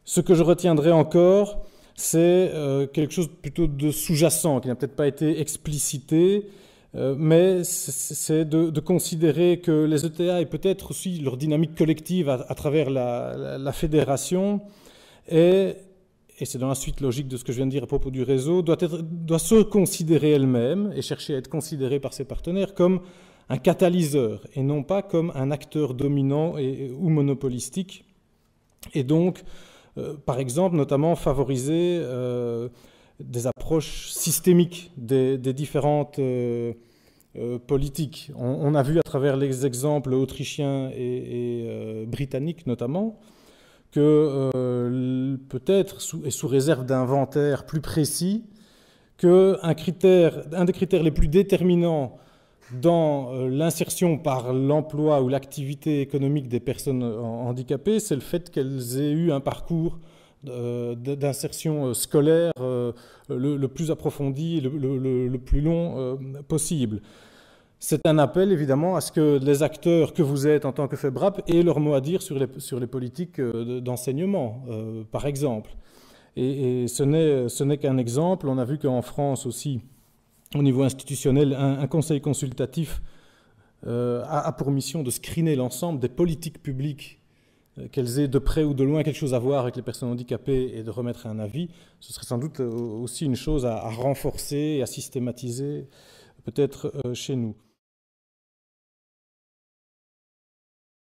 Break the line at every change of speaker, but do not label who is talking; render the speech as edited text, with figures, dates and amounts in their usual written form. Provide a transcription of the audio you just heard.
Ce que je retiendrai encore, c'est quelque chose plutôt de sous-jacent, qui n'a peut-être pas été explicité, mais c'est de considérer que les ETA et peut-être aussi leur dynamique collective à travers la fédération et c'est dans la suite logique de ce que je viens de dire à propos du réseau, doit se considérer elle-même et chercher à être considérée par ses partenaires comme un catalyseur et non pas comme un acteur dominant ou monopolistique. Et donc, par exemple, notamment favoriser des approches systémiques des différentes politiques. On a vu à travers les exemples autrichiens et britanniques notamment, que peut-être, sous réserve d'inventaire plus précis, qu'un des critères les plus déterminants dans l'insertion par l'emploi ou l'activité économique des personnes handicapées, c'est le fait qu'elles aient eu un parcours d'insertion scolaire le plus approfondi, le plus long possible. C'est un appel, évidemment, à ce que les acteurs que vous êtes en tant que FEBRAP aient leur mot à dire sur les politiques d'enseignement, par exemple. Et ce n'est qu'un exemple. On a vu qu'en France aussi, au niveau institutionnel, un conseil consultatif a pour mission de screener l'ensemble des politiques publiques, qu'elles aient de près ou de loin quelque chose à voir avec les personnes handicapées et de remettre un avis. Ce serait sans doute aussi une chose à renforcer et à systématiser, peut-être chez nous.